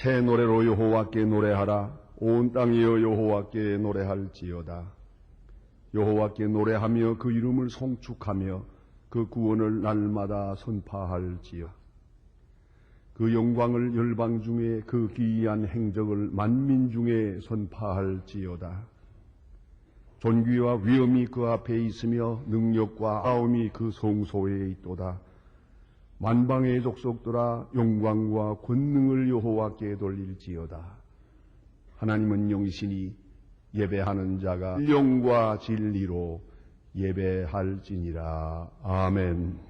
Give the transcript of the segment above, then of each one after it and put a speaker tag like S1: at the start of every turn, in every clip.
S1: 새 노래로 여호와께 노래하라. 온 땅이여 여호와께 노래할지어다. 여호와께 노래하며 그 이름을 송축하며 그 구원을 날마다 선파할지어다. 그 영광을 열방 중에 그 기이한 행적을 만민 중에 선파할지어다. 존귀와 위엄이 그 앞에 있으며 능력과 아움이 그 성소에 있도다. 만방의 족속들아 영광과 권능을 여호와께 돌릴지어다. 하나님은 영이시니 예배하는 자가 신령과 진리로 예배할지니라. 아멘.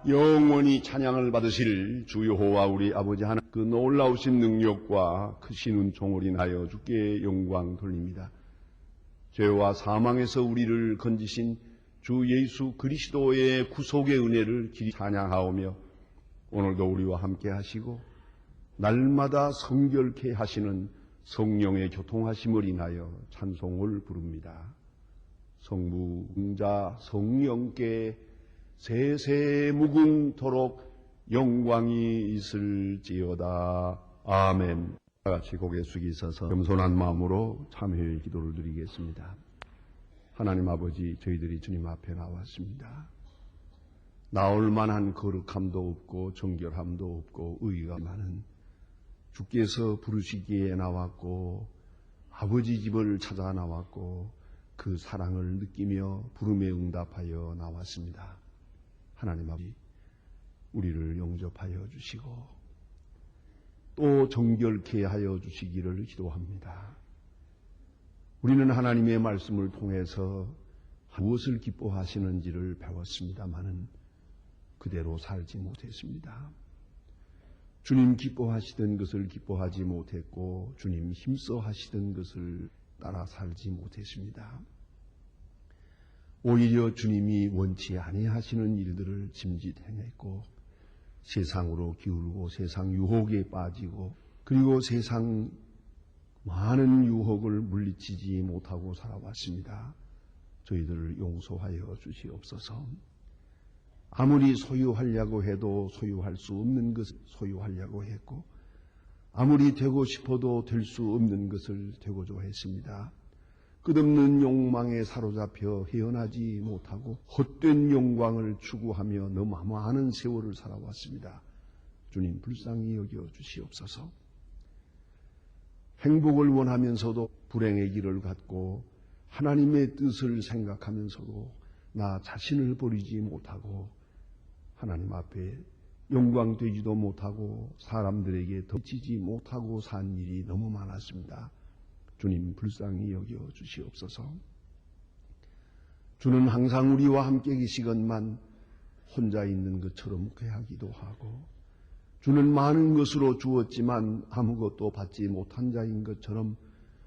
S1: 영원히 찬양을 받으실 주 여호와 우리 아버지 하나님, 그 놀라우신 능력과 크신 은총을 인하여 주께 영광 돌립니다. 죄와 사망에서 우리를 건지신 주 예수 그리스도의 구속의 은혜를 길이 찬양하오며 오늘도 우리와 함께 하시고 날마다 성결케 하시는 성령의 교통하심을 인하여 찬송을 부릅니다. 성부, 성자, 성령께 세세 무궁토록 영광이 있을지어다. 아멘. 같이 고개 숙이셔서 겸손한 마음으로 참회의 기도를 드리겠습니다. 하나님 아버지, 저희들이 주님 앞에 나왔습니다. 나올 만한 거룩함도 없고 정결함도 없고 의가 많은 주께서 부르시기에 나왔고 아버지 집을 찾아 나왔고 그 사랑을 느끼며 부름에 응답하여 나왔습니다. 하나님 아버지, 우리를 용접하여 주시고 또 정결케 하여 주시기를 기도합니다. 우리는 하나님의 말씀을 통해서 무엇을 기뻐하시는지를 배웠습니다마는 그대로 살지 못했습니다. 주님 기뻐하시던 것을 기뻐하지 못했고 주님 힘써 하시던 것을 따라 살지 못했습니다. 오히려 주님이 원치 아니하시는 일들을 짐짓 행했고 세상으로 기울고 세상 유혹에 빠지고 그리고 세상 많은 유혹을 물리치지 못하고 살아왔습니다. 저희들을 용서하여 주시옵소서. 아무리 소유하려고 해도 소유할 수 없는 것을 소유하려고 했고 아무리 되고 싶어도 될 수 없는 것을 되고자 했습니다. 끝없는 욕망에 사로잡혀 헤어나지 못하고 헛된 영광을 추구하며 너무 많은 세월을 살아왔습니다. 주님 불쌍히 여겨 주시옵소서. 행복을 원하면서도 불행의 길을 갖고 하나님의 뜻을 생각하면서도 나 자신을 버리지 못하고 하나님 앞에 영광되지도 못하고 사람들에게 덮치지 못하고 산 일이 너무 많았습니다. 주님 불쌍히 여겨 주시옵소서. 주는 항상 우리와 함께 계시건만 혼자 있는 것처럼 괴하기도 하고 주는 많은 것으로 주었지만 아무것도 받지 못한 자인 것처럼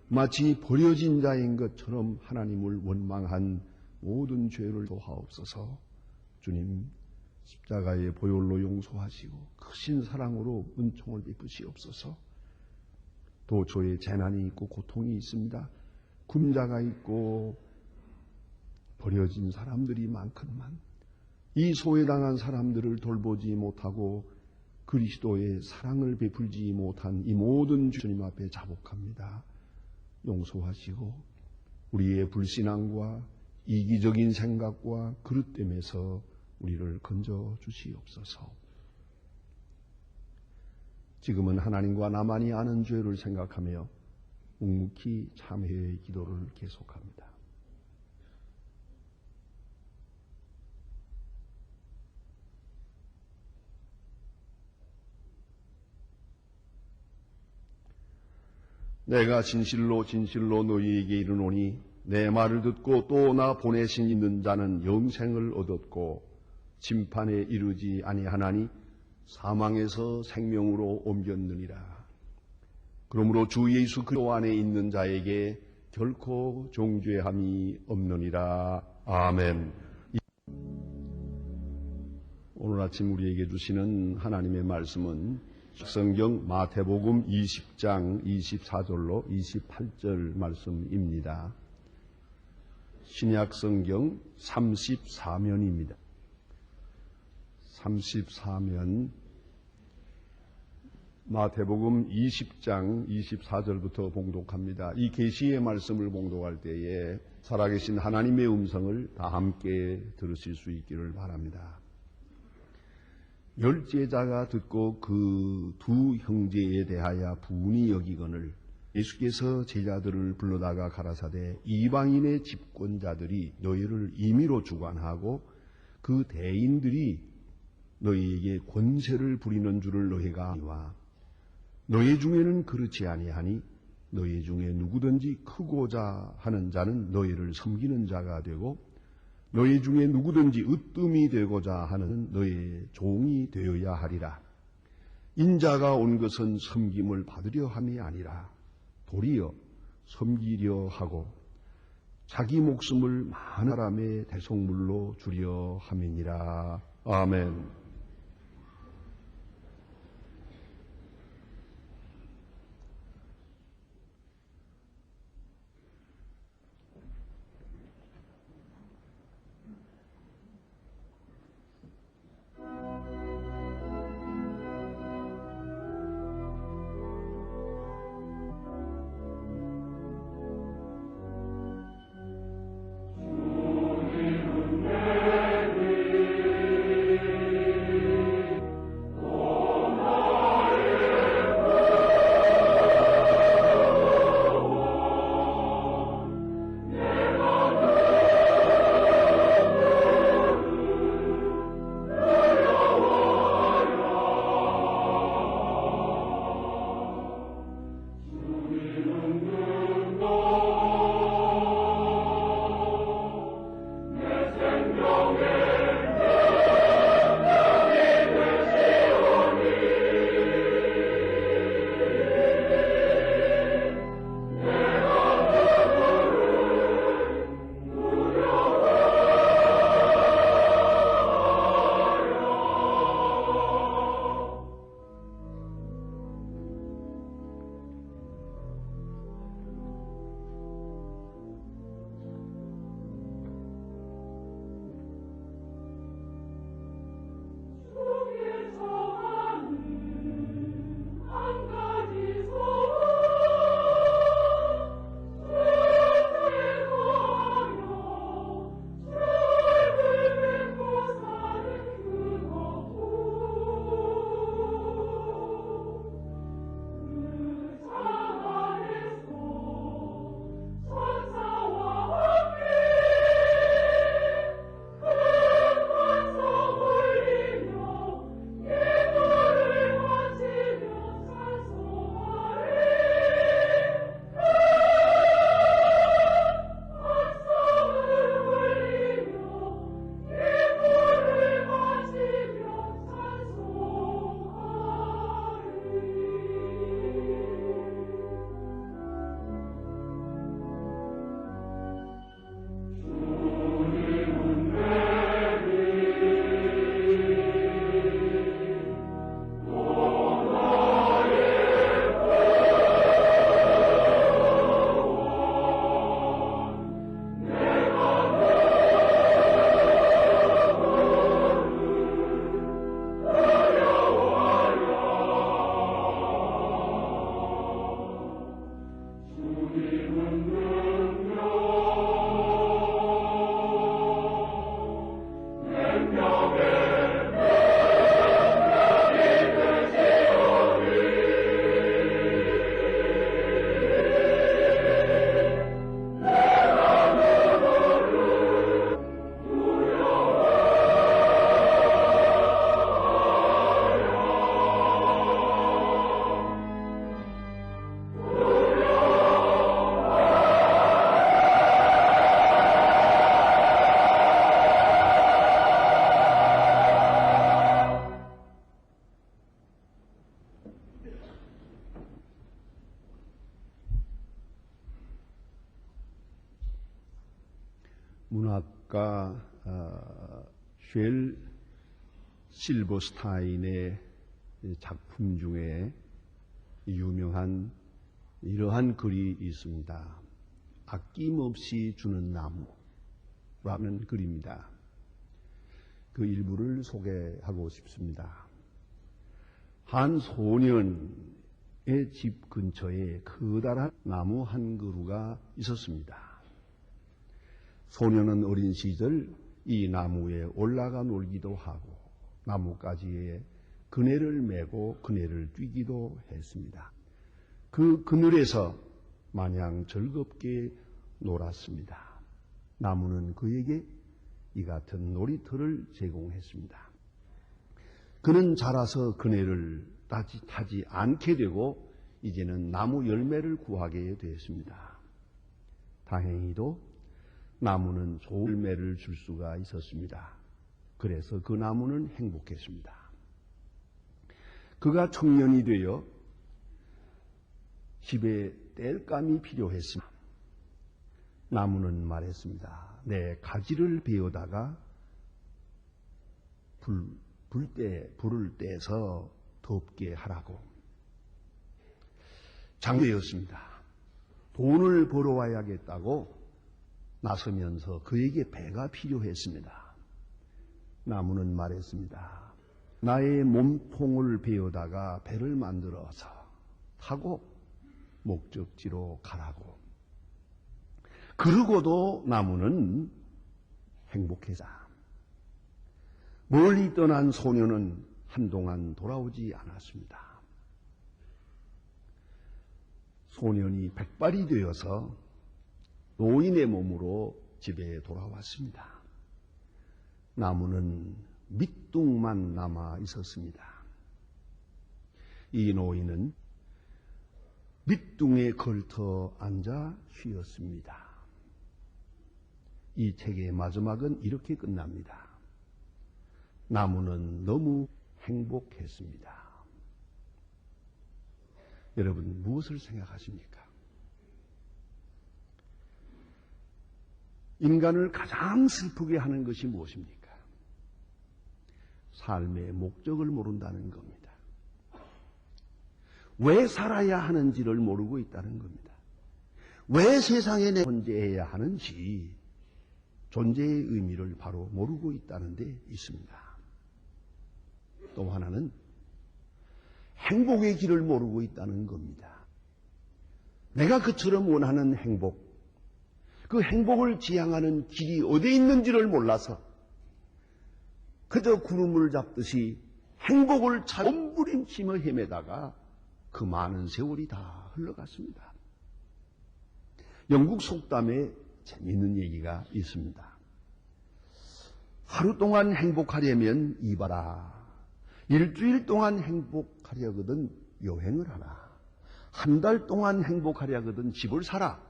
S1: 마치 버려진 자인 것처럼 하나님을 원망한 모든 죄를 도하옵소서. 주님 십자가의 보혈로 용서하시고 크신 사랑으로 은총을 베푸시옵소서. 도처에 재난이 있고 고통이 있습니다. 굶자가 있고 버려진 사람들이 많건만 이 소외당한 사람들을 돌보지 못하고 그리스도의 사랑을 베풀지 못한 이 모든 주님 앞에 자복합니다. 용서하시고 우리의 불신앙과 이기적인 생각과 그릇됨에서 우리를 건져 주시옵소서. 지금은 하나님과 나만이 아는 죄를 생각하며 묵묵히 참회의 기도를 계속합니다. 내가 진실로 진실로 너희에게 이르노니 내 말을 듣고 또 나 보내신 있는 자는 영생을 얻었고 심판에 이르지 아니하나니 사망에서 생명으로 옮겼느니라. 그러므로 주 예수 그리스도 안에 있는 자에게 결코 정죄함이 없느니라. 아멘. 오늘 아침 우리에게 주시는 하나님의 말씀은 성경 마태복음 20장 24절로 28절 말씀입니다. 신약 성경 34면입니다. 34면 마태복음 20장 24절부터 봉독합니다. 이 계시의 말씀을 봉독할 때에 살아계신 하나님의 음성을 다 함께 들으실 수 있기를 바랍니다. 열제자가 듣고 그 두 형제에 대하여 분이 여기거늘 예수께서 제자들을 불러다가 가라사대 이방인의 집권자들이 너희를 임의로 주관하고 그 대인들이 너희에게 권세를 부리는 줄을 너희가 아니와 너희 중에는 그렇지 아니하니 너희 중에 누구든지 크고자 하는 자는 너희를 섬기는 자가 되고 너희 중에 누구든지 으뜸이 되고자 하는 너희의 종이 되어야 하리라. 인자가 온 것은 섬김을 받으려 함이 아니라 도리어 섬기려 하고 자기 목숨을 많은 사람의 대속물로 주려 함이니라. 아멘. 문학가 쉘 실버스타인의 작품 중에 유명한 이러한 글이 있습니다. 아낌없이 주는 나무라는 글입니다. 그 일부를 소개하고 싶습니다. 한 소년의 집 근처에 커다란 나무 한 그루가 있었습니다. 소년은 어린 시절 이 나무에 올라가 놀기도 하고 나뭇가지에 그네를 메고 그네를 뛰기도 했습니다. 그 그늘에서 마냥 즐겁게 놀았습니다. 나무는 그에게 이 같은 놀이터를 제공했습니다. 그는 자라서 그네를 타지 않게 되고 이제는 나무 열매를 구하게 되었습니다. 다행히도 나무는 좋은 열매를 줄 수가 있었습니다. 그래서 그 나무는 행복했습니다. 그가 청년이 되어 집에 땔감이 필요했습니다. 나무는 말했습니다. 내 가지를 베어다가 불을 떼서 덥게 하라고. 장녀였습니다. 돈을 벌어와야겠다고 나서면서 그에게 배가 필요했습니다. 나무는 말했습니다. 나의 몸통을 베어다가 배를 만들어서 타고 목적지로 가라고. 그러고도 나무는 행복했다. 멀리 떠난 소년은 한동안 돌아오지 않았습니다. 소년이 백발이 되어서 노인의 몸으로 집에 돌아왔습니다. 나무는 밑둥만 남아 있었습니다. 이 노인은 밑둥에 걸터 앉아 쉬었습니다. 이 책의 마지막은 이렇게 끝납니다. 나무는 너무 행복했습니다. 여러분, 무엇을 생각하십니까? 인간을 가장 슬프게 하는 것이 무엇입니까? 삶의 목적을 모른다는 겁니다. 왜 살아야 하는지를 모르고 있다는 겁니다. 왜 세상에 내 존재해야 하는지 존재의 의미를 바로 모르고 있다는 데 있습니다. 또 하나는 행복의 길을 모르고 있다는 겁니다. 내가 그처럼 원하는 행복, 그 행복을 지향하는 길이 어디에 있는지를 몰라서 그저 구름을 잡듯이 행복을 찾아 몸부림치며 헤매다가 그 많은 세월이 다 흘러갔습니다. 영국 속담에 재미있는 얘기가 있습니다. 하루 동안 행복하려면 이봐라. 일주일 동안 행복하려거든 여행을 하라. 한 달 동안 행복하려거든 집을 사라.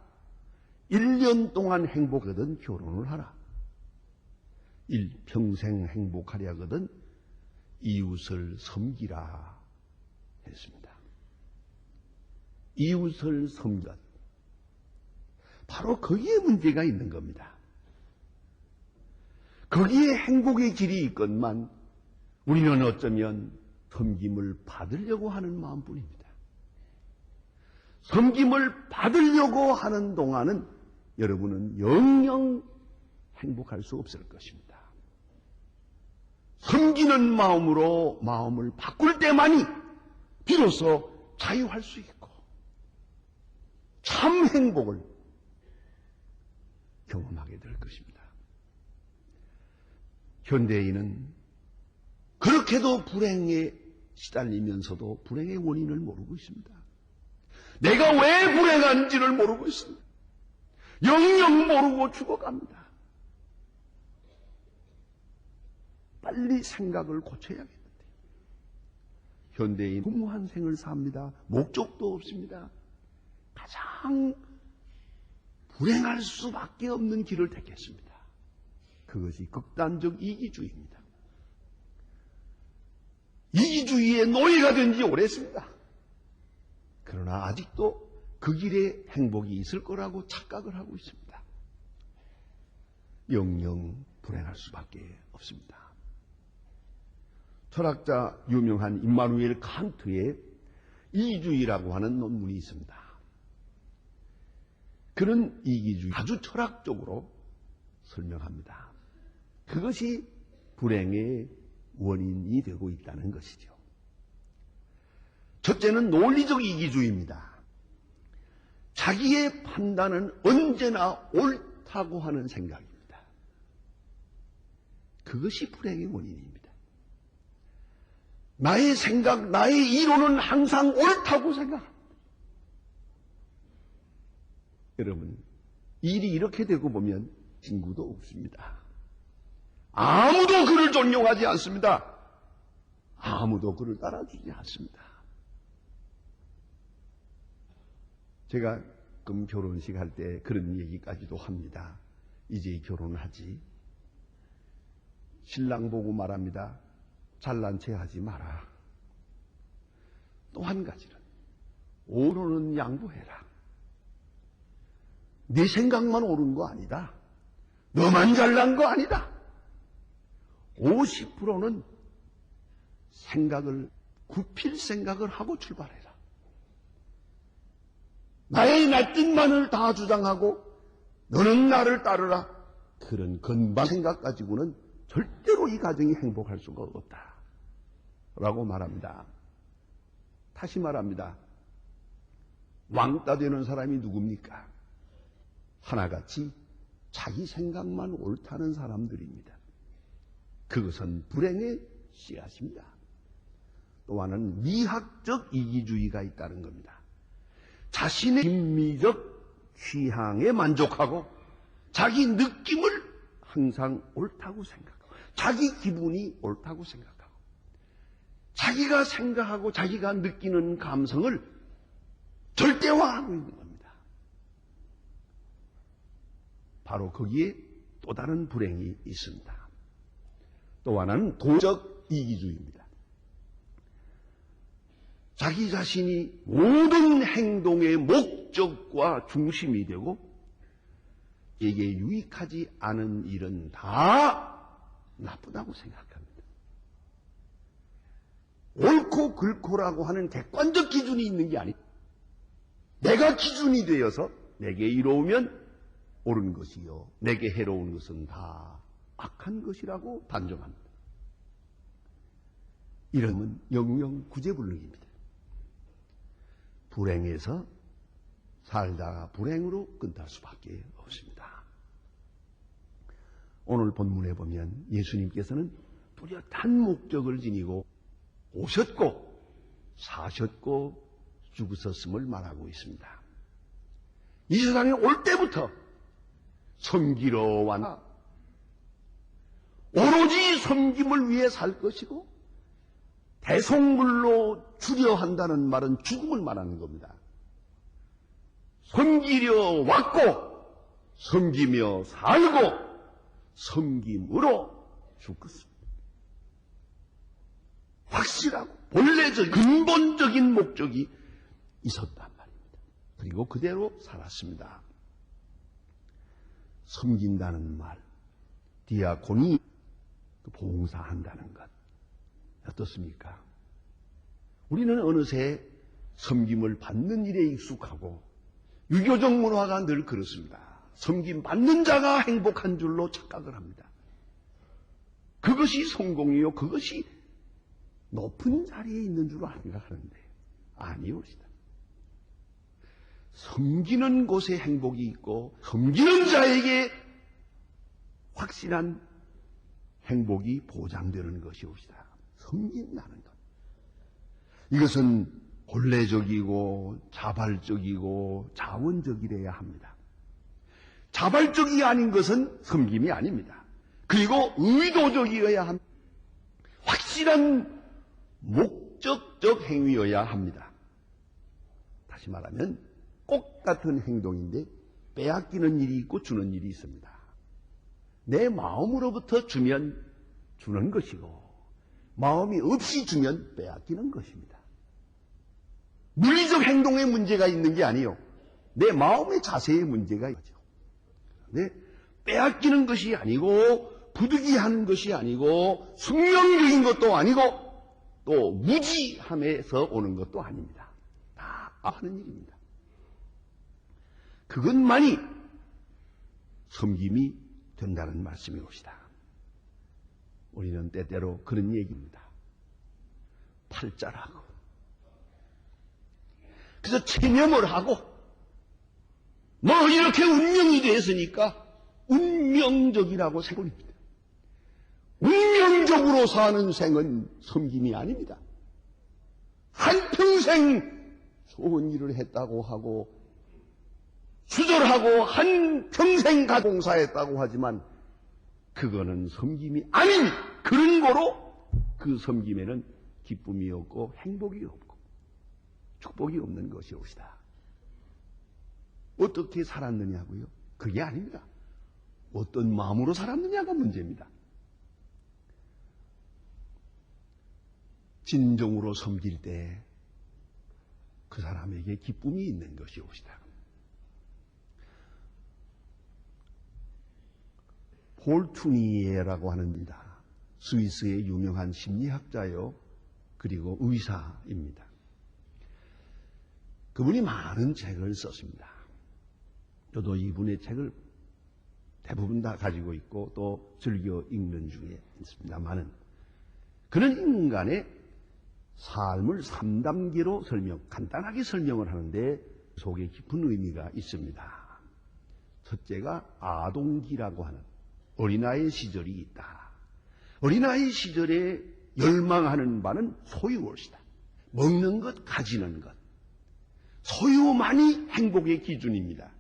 S1: 1년 동안 행복하거든 결혼을 하라. 일평생 행복하려거든 이웃을 섬기라 했습니다. 이웃을 섬겨. 바로 거기에 문제가 있는 겁니다. 거기에 행복의 길이 있건만 우리는 어쩌면 섬김을 받으려고 하는 마음뿐입니다. 섬김을 받으려고 하는 동안은 여러분은 영영 행복할 수 없을 것입니다. 섬기는 마음으로 마음을 바꿀 때만이 비로소 자유할 수 있고 참 행복을 경험하게 될 것입니다. 현대인은 그렇게도 불행에 시달리면서도 불행의 원인을 모르고 있습니다. 내가 왜 불행한지를 모르고 있습니다. 영영 모르고 죽어갑니다. 빨리 생각을 고쳐야겠는데. 현대인 무모한 생을 삽니다. 목적도 없습니다. 가장 불행할 수밖에 없는 길을 택했습니다. 그것이 극단적 이기주의입니다. 이기주의의 노예가 된 지 오래습니다. 그러나 아직도 그 길에 행복이 있을 거라고 착각을 하고 있습니다. 영영 불행할 수밖에 없습니다. 철학자 유명한 임마누엘 칸트의 이기주의라고 하는 논문이 있습니다. 그는 이기주의 아주 철학적으로 설명합니다. 그것이 불행의 원인이 되고 있다는 것이죠. 첫째는 논리적 이기주의입니다. 자기의 판단은 언제나 옳다고 하는 생각입니다. 그것이 불행의 원인입니다. 나의 생각, 나의 이론은 항상 옳다고 생각합니다. 여러분, 일이 이렇게 되고 보면 친구도 없습니다. 아무도 그를 존경하지 않습니다. 아무도 그를 따라주지 않습니다. 제가 가끔 결혼식 할 때 그런 얘기까지도 합니다. 이제 결혼하지. 신랑 보고 말합니다. 잘난 체 하지 마라. 또 한 가지는 오로는 양보해라. 네 생각만 옳은 거 아니다. 너만 잘난 거 아니다. 50%는 생각을 굽힐 생각을 하고 출발해라. 나의 낯짓만을 다 주장하고 너는 나를 따르라. 그런 건방 생각 가지고는 절대로 이 가정이 행복할 수가 없다. 라고 말합니다. 다시 말합니다. 왕따 되는 사람이 누굽니까? 하나같이 자기 생각만 옳다는 사람들입니다. 그것은 불행의 씨앗입니다. 또 하나는 미학적 이기주의가 있다는 겁니다. 자신의 심미적 취향에 만족하고 자기 느낌을 항상 옳다고 생각하고 자기 기분이 옳다고 생각하고 자기가 생각하고 자기가 느끼는 감성을 절대화하고 있는 겁니다. 바로 거기에 또 다른 불행이 있습니다. 또 하나는 도적 이기주의입니다. 자기 자신이 모든 행동의 목적과 중심이 되고 이게 유익하지 않은 일은 다 나쁘다고 생각합니다. 옳고 그르고라고 하는 객관적 기준이 있는 게 아니고 내가 기준이 되어서 내게 이로우면 옳은 것이요 내게 해로운 것은 다 악한 것이라고 단정합니다. 이름은 영영 구제불능입니다. 불행해서 살다가 불행으로 끝날 수밖에 없습니다. 오늘 본문에 보면 예수님께서는 뚜렷한 목적을 지니고 오셨고 사셨고 죽으셨음을 말하고 있습니다. 이 세상에 올 때부터 섬기러 왔나 오로지 섬김을 위해 살 것이고 대속물로 주려 한다는 말은 죽음을 말하는 겁니다. 섬기려 왔고 섬기며 살고 섬김으로 죽겠습니다. 확실하고 본래적 근본적인 목적이 있었단 말입니다. 그리고 그대로 살았습니다. 섬긴다는 말, 디아코니 봉사한다는 것 어떻습니까? 우리는 어느새 섬김을 받는 일에 익숙하고 유교적 문화가 늘 그렇습니다. 섬김 받는 자가 행복한 줄로 착각을 합니다. 그것이 성공이요 그것이 높은 자리에 있는 줄로 생각하는데 아니오시다. 섬기는 곳에 행복이 있고 섬기는 자에게 확실한 행복이 보장되는 것이옵시다. 섬긴다는 것. 이것은 본래적이고 자발적이고 자원적이래야 합니다. 자발적이 아닌 것은 섬김이 아닙니다. 그리고 의도적이어야 합니다. 확실한 목적적 행위여야 합니다. 다시 말하면 꽃 같은 행동인데 빼앗기는 일이 있고 주는 일이 있습니다. 내 마음으로부터 주면 주는 것이고 마음이 없이 주면 빼앗기는 것입니다. 물리적 행동에 문제가 있는 게 아니요. 내 마음의 자세에 문제가 있죠. 네, 빼앗기는 것이 아니고 부득이한 것이 아니고 숙명적인 것도 아니고 또 무지함에서 오는 것도 아닙니다. 다 하는 일입니다. 그것만이 섬김이 된다는 말씀이옵시다. 우리는 때때로 그런 얘기입니다. 팔자라고. 그래서 체념을 하고 뭐 이렇게 운명이 됐으니까 운명적이라고 생각합니다. 운명적으로 사는 생은 섬김이 아닙니다. 한평생 좋은 일을 했다고 하고 수절하고 한평생 가봉사했다고 하지만 그거는 섬김이 아닌 그런 거로 그 섬김에는 기쁨이 없고 행복이 없고 축복이 없는 것이옵시다. 어떻게 살았느냐고요? 그게 아닙니다. 어떤 마음으로 살았느냐가 문제입니다. 진정으로 섬길 때 그 사람에게 기쁨이 있는 것이옵시다. 폴 투니에라고 하는입니다. 스위스의 유명한 심리학자요. 그리고 의사입니다. 그분이 많은 책을 썼습니다. 저도 이분의 책을 대부분 다 가지고 있고 또 즐겨 읽는 중에 있습니다만은 그는 인간의 삶을 3단계로 간단하게 설명을 하는데 속에 깊은 의미가 있습니다. 첫째가 아동기라고 하는 어린아이 시절이 있다. 어린아이 시절에 열망하는 바는 소유월시다. 먹는 것, 가지는 것. 소유만이 행복의 기준입니다.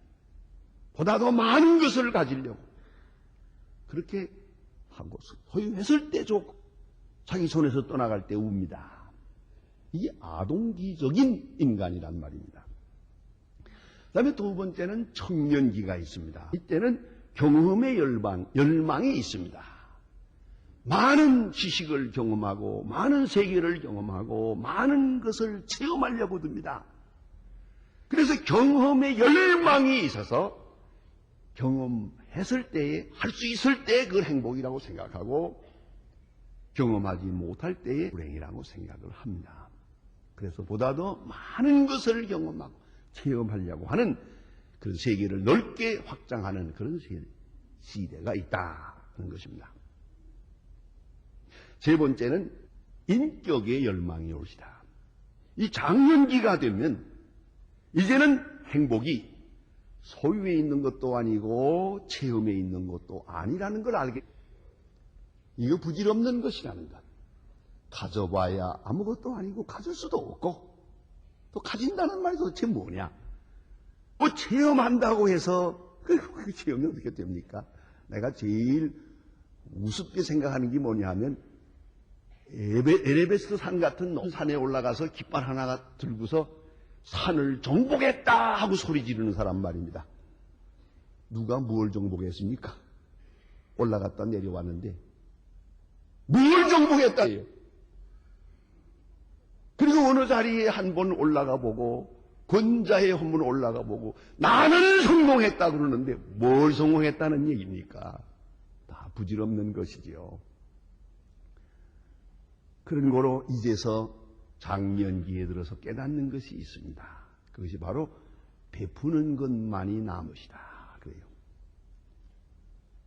S1: 보다 더 많은 것을 가지려고 그렇게 하고 소유했을 때 좋고 자기 손에서 떠나갈 때 웁니다. 이게 아동기적인 인간이란 말입니다. 그 다음에 두 번째는 청년기가 있습니다. 이때는 경험의 열망이 있습니다. 많은 지식을 경험하고 많은 세계를 경험하고 많은 것을 체험하려고 듭니다. 그래서 경험의 열망이 있어서 경험했을 때에 할 수 있을 때 그걸 행복이라고 생각하고 경험하지 못할 때에 불행이라고 생각을 합니다. 그래서 보다 더 많은 것을 경험하고 체험하려고 하는 그런 세계를 넓게 확장하는 그런 시대가 있다는 것입니다. 세 번째는 인격의 열망이 올시다. 이 장년기가 되면 이제는 행복이 소유에 있는 것도 아니고 체험에 있는 것도 아니라는 걸 알게. 이거 부질없는 것이라는 것. 가져봐야 아무것도 아니고 가질 수도 없고 또 가진다는 말이 도대체 뭐냐. 뭐 체험한다고 해서 그 체험이 어떻게 됩니까? 내가 제일 우습게 생각하는 게 뭐냐 하면 에베레스트 산 같은 산에 올라가서 깃발 하나 들고서 산을 정복했다 하고 소리 지르는 사람 말입니다. 누가 뭘 정복했습니까? 올라갔다 내려왔는데 뭘 정복했다예요? 그리고 어느 자리에 한 번 올라가 보고 권자에 한 번 올라가 보고 나는 성공했다 그러는데 뭘 성공했다는 얘기입니까? 다 부질없는 것이지요. 그런 거로 이제서 장년기에 들어서 깨닫는 것이 있습니다. 그것이 바로 베푸는 것만이 남으시다. 그래요.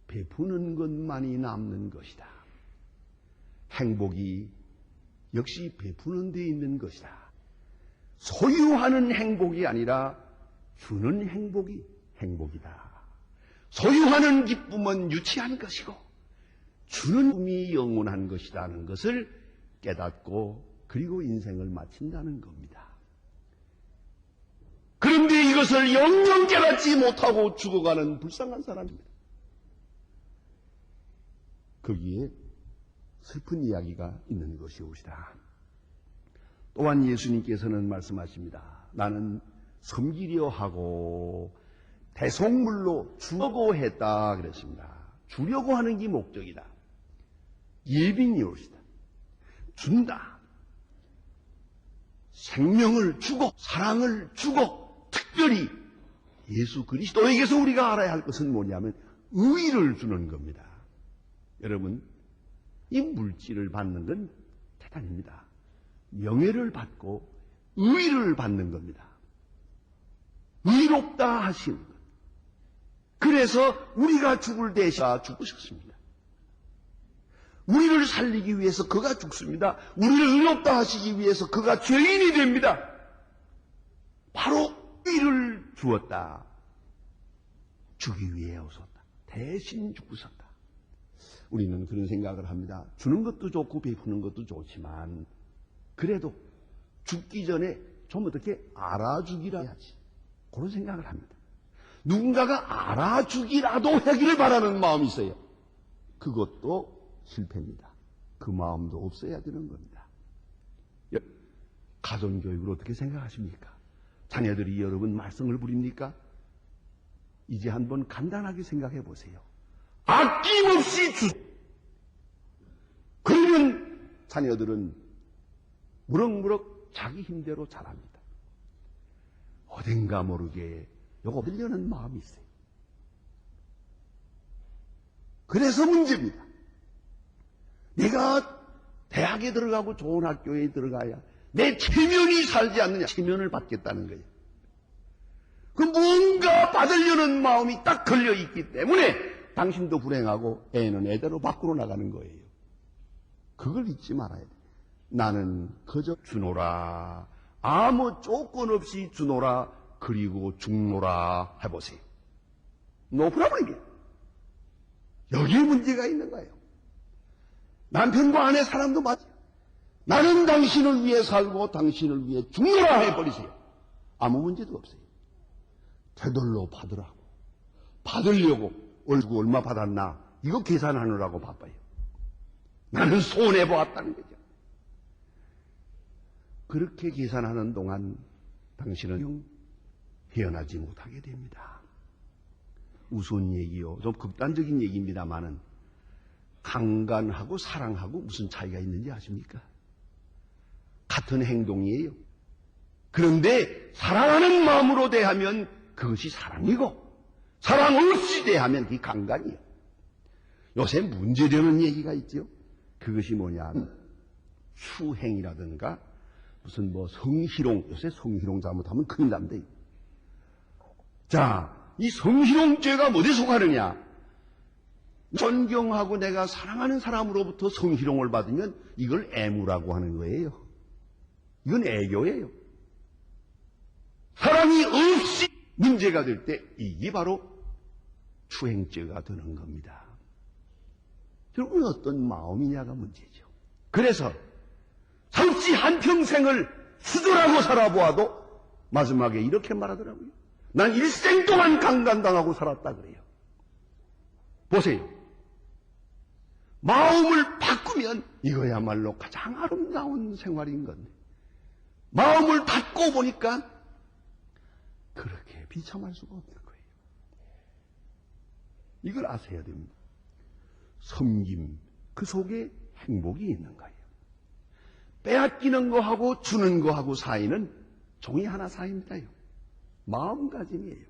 S1: 베푸는 것만이 남는 것이다. 행복이 역시 베푸는 데 있는 것이다. 소유하는 행복이 아니라 주는 행복이 행복이다. 소유하는 기쁨은 유치한 것이고 주는 기쁨이 영원한 것이라는 것을 깨닫고 그리고 인생을 마친다는 겁니다. 그런데 이것을 영영 깨닫지 못하고 죽어가는 불쌍한 사람입니다. 거기에 슬픈 이야기가 있는 것이옵시다. 또한 예수님께서는 말씀하십니다. 나는 섬기려 하고 대속물로 주려고 했다 그랬습니다. 주려고 하는 게 목적이다. 예빈이옵시다. 준다. 생명을 주고 사랑을 주고 특별히 예수 그리스도에게서 우리가 알아야 할 것은 뭐냐면 의의를 주는 겁니다. 여러분, 이 물질을 받는 건 대단입니다. 명예를 받고 의의를 받는 겁니다. 의롭다 하시는 것. 그래서 우리가 죽을 대신 죽으셨습니다. 우리를 살리기 위해서 그가 죽습니다. 우리를 의롭다 하시기 위해서 그가 죄인이 됩니다. 바로 의를 주었다. 주기 위해 오셨다. 대신 죽으셨다. 우리는 그런 생각을 합니다. 주는 것도 좋고 베푸는 것도 좋지만 그래도 죽기 전에 좀 어떻게 알아주기라 해야지. 그런 생각을 합니다. 누군가가 알아주기라도 하기를 바라는 마음이 있어요. 그것도 실패입니다. 그 마음도 없어야 되는 겁니다. 가정교육을 어떻게 생각하십니까? 자녀들이 여러분 말썽을 부립니까? 이제 한번 간단하게 생각해 보세요. 아낌없이 그러면 자녀들은 무럭무럭 자기 힘대로 자랍니다. 어딘가 모르게 요거 하려는 마음이 있어요. 그래서 문제입니다. 내가 대학에 들어가고 좋은 학교에 들어가야 내 체면이 살지 않느냐. 체면을 받겠다는 거예요. 그 뭔가 받으려는 마음이 딱 걸려있기 때문에 당신도 불행하고 애는 애대로 밖으로 나가는 거예요. 그걸 잊지 말아야 돼. 나는 그저 주노라. 아무 조건 없이 주노라. 그리고 죽노라 해보세요. 노프라블이에요. 여기에 문제가 있는 거예요. 남편과 아내 사랑도 맞아요. 나는 당신을 위해 살고 당신을 위해 죽노라 해버리세요. 아무 문제도 없어요. 되돌려 받으라고. 받으려고 얼마 받았나 이거 계산하느라고 바빠요. 나는 손해보았다는 거죠. 그렇게 계산하는 동안 당신은 헤어나지 못하게 됩니다. 우스운 얘기요. 좀 극단적인 얘기입니다만은 강간하고 사랑하고 무슨 차이가 있는지 아십니까? 같은 행동이에요. 그런데 사랑하는 마음으로 대하면 그것이 사랑이고 사랑 없이 대하면 그게 강간이에요. 요새 문제되는 얘기가 있죠. 그것이 뭐냐 수행이라든가 무슨 뭐 성희롱, 요새 성희롱 잘못하면 큰일 납니다. 자, 이 성희롱죄가 어디에 속하느냐? 존경하고 내가 사랑하는 사람으로부터 성희롱을 받으면 이걸 애무라고 하는 거예요. 이건 애교예요. 사랑이 없이 문제가 될 때 이게 바로 추행죄가 되는 겁니다. 결국은 어떤 마음이냐가 문제죠. 그래서 설치 한평생을 수절하고 살아보아도 마지막에 이렇게 말하더라고요. 난 일생 동안 강간당하고 살았다 그래요. 보세요. 마음을 바꾸면 이거야말로 가장 아름다운 생활인 건데 마음을 닫고 보니까 그렇게 비참할 수가 없는 거예요. 이걸 아셔야 됩니다. 섬김, 그 속에 행복이 있는 거예요. 빼앗기는 거하고 주는 거하고 사이는 종이 하나 사이입니다요. 마음가짐이에요.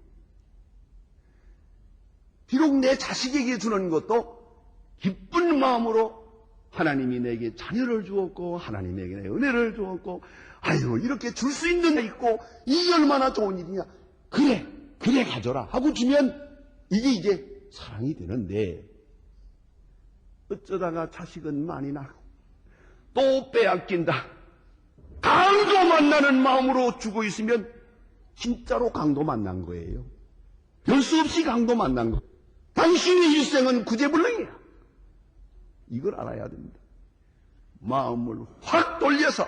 S1: 비록 내 자식에게 주는 것도 기쁜 마음으로 하나님이 내게 자녀를 주었고 하나님에게 내 은혜를 주었고 아유 이렇게 줄 수 있는 게 있고 이게 얼마나 좋은 일이냐. 그래 가져라 하고 주면 이게 이제 사랑이 되는데 어쩌다가 자식은 많이 낳고 또 빼앗긴다. 강도 만나는 마음으로 주고 있으면 진짜로 강도 만난 거예요. 별 수 없이 강도 만난 거. 당신의 일생은 구제불능이야. 이걸 알아야 됩니다. 마음을 확 돌려서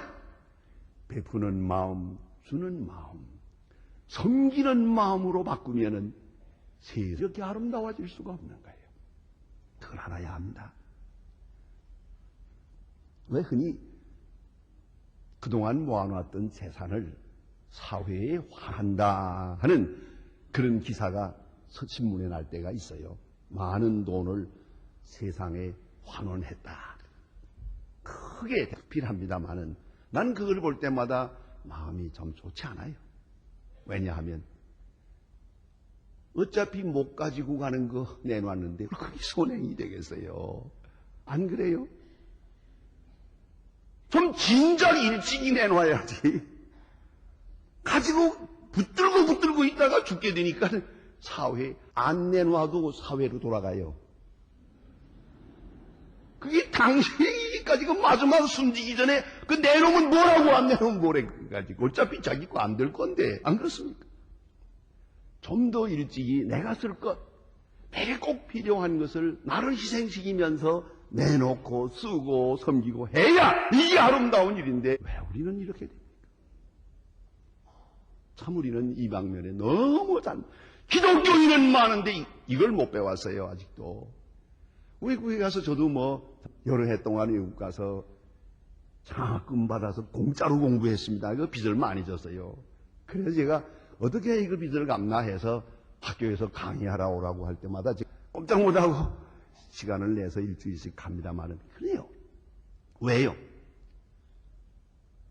S1: 베푸는 마음, 주는 마음, 섬기는 마음으로 바꾸면은 세상이 이렇게 아름다워질 수가 없는 거예요. 그걸 알아야 합니다. 왜 흔히 그동안 모아놨던 재산을 사회에 환한다 하는 그런 기사가 신문에 날 때가 있어요. 많은 돈을 세상에 환원했다. 크게 필합니다마는 난 그걸 볼 때마다 마음이 좀 좋지 않아요. 왜냐하면 어차피 못 가지고 가는 거 내놨는데 그게 손해이 되겠어요. 안 그래요? 좀 진작 일찍이 내놔야지. 가지고 붙들고 있다가 죽게 되니까 사회 안 내놔도 사회로 돌아가요. 그게 당시까지 그 마지막 숨지기 전에 그 내놓으면 뭐라고 안 내놓으면 뭐래 가지고 어차피 자기 거 안 될 건데 안 그렇습니까? 좀 더 일찍이 내가 쓸 것, 내게 꼭 필요한 것을 나를 희생시키면서 내놓고 쓰고 섬기고 해야 이게 아름다운 일인데 왜 우리는 이렇게 됩니까? 참 우리는 이 방면에 너무 기독교인은 많은데 이걸 못 배웠어요. 아직도. 외국에 가서 저도 여러 해 동안 외국 가서 장학금 받아서 공짜로 공부했습니다. 그 빚을 많이 졌어요. 그래서 제가 어떻게 이거 빚을 갚나 해서 학교에서 강의하러 오라고 할 때마다 꼼짝 못하고 시간을 내서 일주일씩 갑니다만은 그래요. 왜요?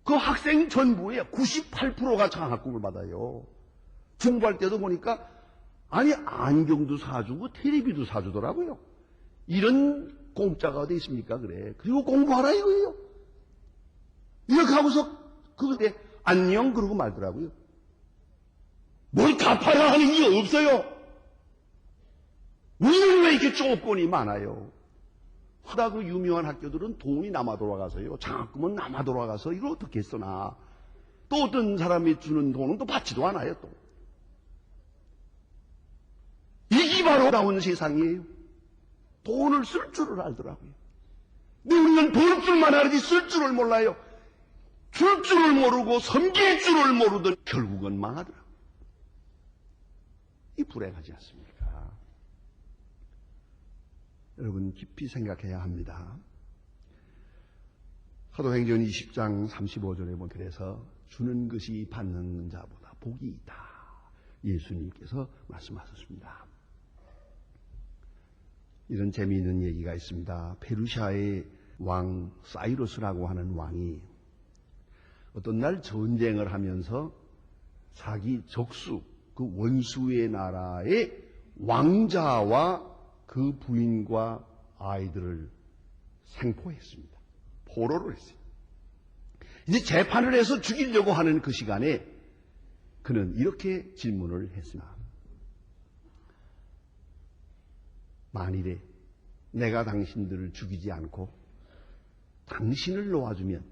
S1: 그 학생 전부의 98%가 장학금을 받아요. 공부할 때도 보니까 아니 안경도 사주고 텔레비도 사주더라고요. 이런 공짜가 어디 있습니까? 그래. 그리고 공부하라 이거예요. 이렇게 하고서 그때 안녕 그러고 말더라고요. 뭘 갚아야 하는 게 없어요. 우리는 왜 이렇게 조건이 많아요? 하다 그 유명한 학교들은 돈이 남아 돌아가서요. 장학금은 남아 돌아가서 이걸 어떻게 했으나 또 어떤 사람이 주는 돈은 또 받지도 않아요. 또 이게 바로 나온 세상이에요. 돈을 쓸 줄을 알더라고요. 근데 우리는 벌 줄만 알지 쓸 줄을 몰라요. 줄 줄을 모르고 섬길 줄을 모르던 결국은 망하더라고요. 이 불행하지 않습니까? 여러분 깊이 생각해야 합니다. 사도행전 20장 35절에 보면 그래서 주는 것이 받는 자보다 복이 있다. 예수님께서 말씀하셨습니다. 이런 재미있는 얘기가 있습니다. 페르시아의 왕 사이러스라고 하는 왕이 어떤 날 전쟁을 하면서 자기 적수, 그 원수의 나라의 왕자와 그 부인과 아이들을 생포했습니다. 포로를 했어요. 이제 재판을 해서 죽이려고 하는 그 시간에 그는 이렇게 질문을 했습니다. 만일에 내가 당신들을 죽이지 않고 당신을 놓아주면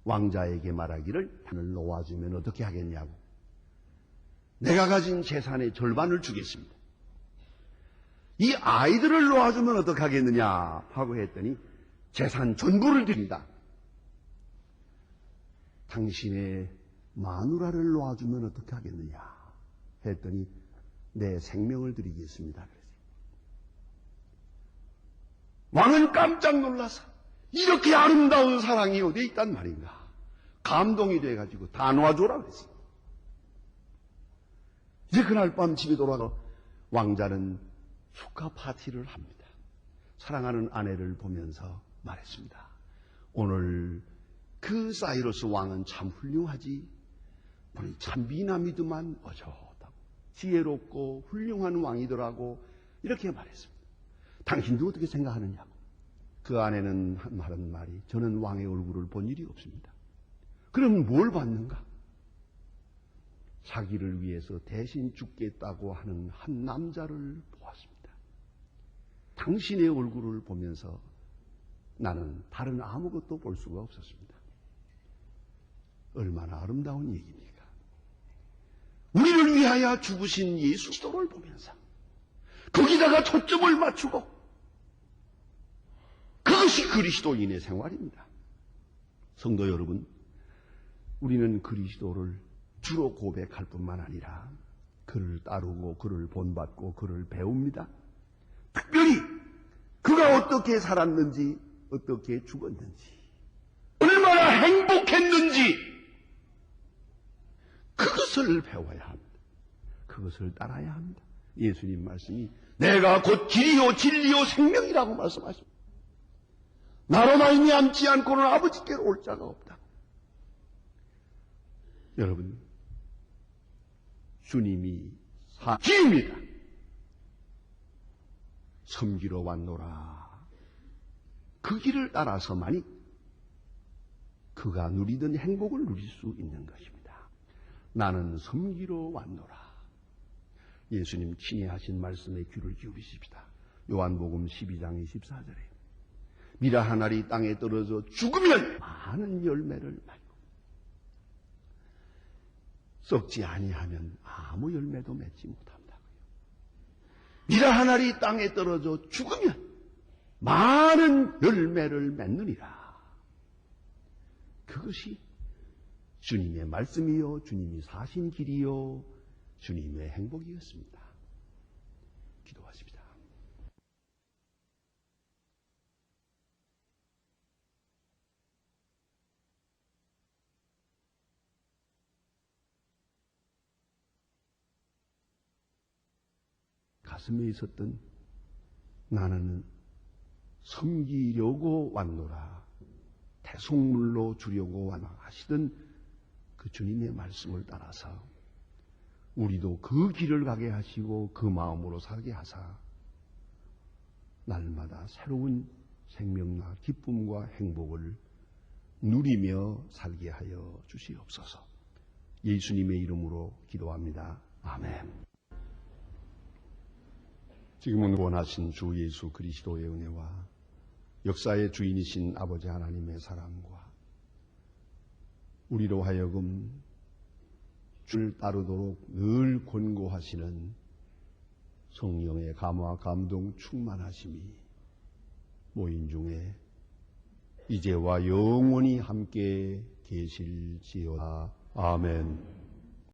S1: 왕자에게 말하기를 당신을 놓아주면 어떻게 하겠냐고. 내가 가진 재산의 절반을 주겠습니다. 이 아이들을 놓아주면 어떻게 하겠느냐 하고 했더니 재산 전부를 드립니다. 당신의 마누라를 놓아주면 어떻게 하겠느냐 했더니 내 생명을 드리겠습니다. 그랬어요. 왕은 깜짝 놀라서 이렇게 아름다운 사랑이 어디에 있단 말인가. 감동이 돼가지고 다 놓아줘라 그랬어요. 이제 그날 밤 집에 돌아가 왕자는 축하 파티를 합니다. 사랑하는 아내를 보면서 말했습니다. 오늘 그 사이러스 왕은 참 훌륭하지. 참 미남이더만 어쩌다고. 지혜롭고 훌륭한 왕이더라고. 이렇게 말했습니다. 당신도 어떻게 생각하느냐고. 그 아내는 말한 말이 저는 왕의 얼굴을 본 일이 없습니다. 그럼 뭘 받는가? 자기를 위해서 대신 죽겠다고 하는 한 남자를 보았습니다. 당신의 얼굴을 보면서 나는 다른 아무것도 볼 수가 없었습니다. 얼마나 아름다운 얘기입니까? 우리를 위하여 죽으신 예수 그리스도를 보면서 거기다가 초점을 맞추고 그것이 그리스도인의 생활입니다. 성도 여러분, 우리는 그리스도를 주로 고백할 뿐만 아니라 그를 따르고 그를 본받고 그를 배웁니다. 특별히 그가 어떻게 살았는지 어떻게 죽었는지 얼마나 행복했는지 그것을 배워야 합니다. 그것을 따라야 합니다. 예수님 말씀이 내가 곧 길이요 진리요 생명이라고 말씀하십니다. 나로 말미암지 않고는 아버지께로 올 자가 없다. 여러분, 주님이 길입니다. 섬기러 왔노라. 그 길을 따라서만이 그가 누리던 행복을 누릴 수 있는 것입니다. 나는 섬기러 왔노라. 예수님 친히 하신 말씀에 귀를 기울이십시다. 요한복음 12장 24절에 미라 한 알이 땅에 떨어져 죽으면 많은 열매를 맺고 썩지 아니하면 아무 열매도 맺지 못한다고요. 미라 한 알이 땅에 떨어져 죽으면 많은 열매를 맺느니라. 그것이 주님의 말씀이요, 주님이 사신 길이요, 주님의 행복이었습니다. 기도하십시다. 가슴에 있었던 나는 섬기려고 왔노라, 대속물로 주려고 왔노라 하시던 그 주님의 말씀을 따라서 우리도 그 길을 가게 하시고 그 마음으로 살게 하사 날마다 새로운 생명과 기쁨과 행복을 누리며 살게 하여 주시옵소서. 예수님의 이름으로 기도합니다. 아멘. 지금은 원하신 주 예수 그리스도의 은혜와 역사의 주인이신 아버지 하나님의 사랑과 우리로 하여금 주를 따르도록 늘 권고하시는 성령의 감화 감동 충만하심이 모인 중에 이제와 영원히 함께 계실지어다. 아멘.